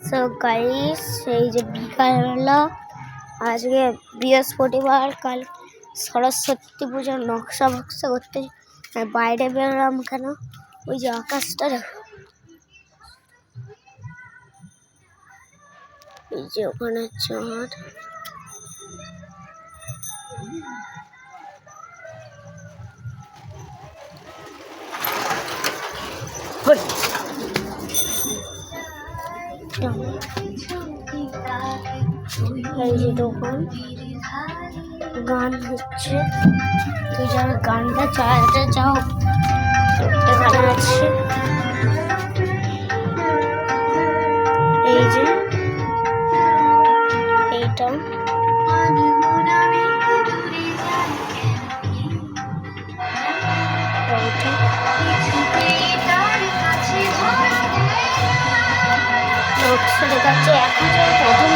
So guys এই যে বিকালবেলা আজকে বৃহস্পতিবার, কাল সরস্বতী পূজার নকশা বক্সা করতে বাইরে বেরোলাম। কেন? ওই যে আকাশটা দেখো, এই যে ওখানে চাঁদ। এই যে দোকান, গান হচ্ছে, তুই যারা গানটা চালাতে চাও এখানে আছে। এই যে এইটা নকশা দেখাচ্ছে 1000 প্রথম।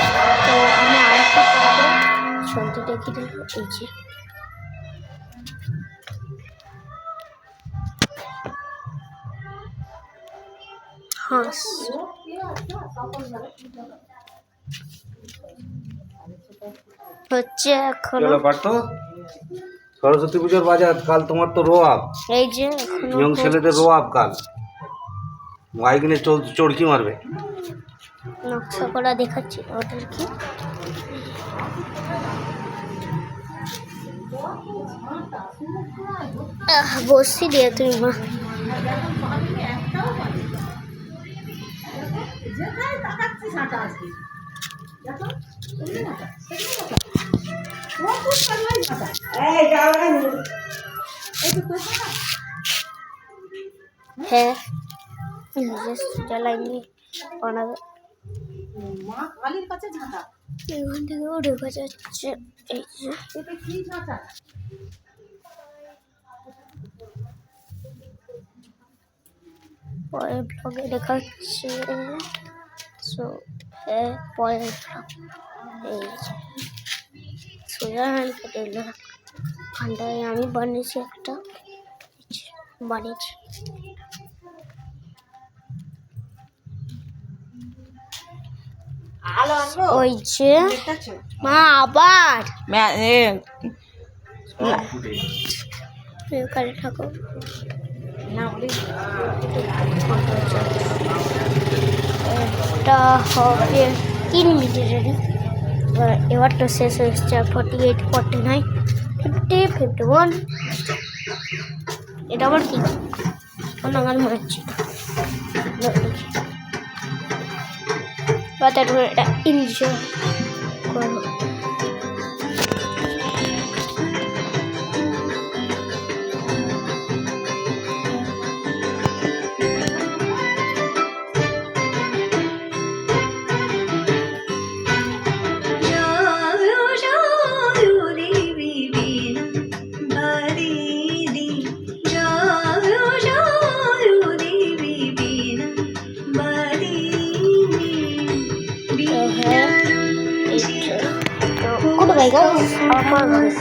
তো আমি আরেকটা শুনতে দেখি দিল। এই যে হাঁস হচ্ছে এখন সরস্বতী পুজোর বাজার। কাল তোমার তো রোয়াব, এই যে ইয়ং ছেলেদের রোয়াব। কাল বাইকিনে চড়কি মারবে। নকশা করা দেখাচ্ছি ওদেরকে। বসি দিয়ে তুমি মা হ্যাঁ জ্বালাইনি বানাবে। এখান থেকেও ঢোকা যাচ্ছে। এই যে পরের ব্লগে দেখাচ্ছে। সো হ্যাঁ পরের ব্লগ। এই যে সোজা হ্যান্ড কেটে এলো। খানটায় আমি বানিয়েছি একটা, বানিয়েছি। ওই যে মা আবার কালে থাকো এটা হবে 3 মিনিটের। এবার তো শেষ হয়ে এসছে। 48, 49, 50, 51। এটা আবার কি অন্য গান মনে হচ্ছে। এটা এনজয় করবো। Goodbye guys.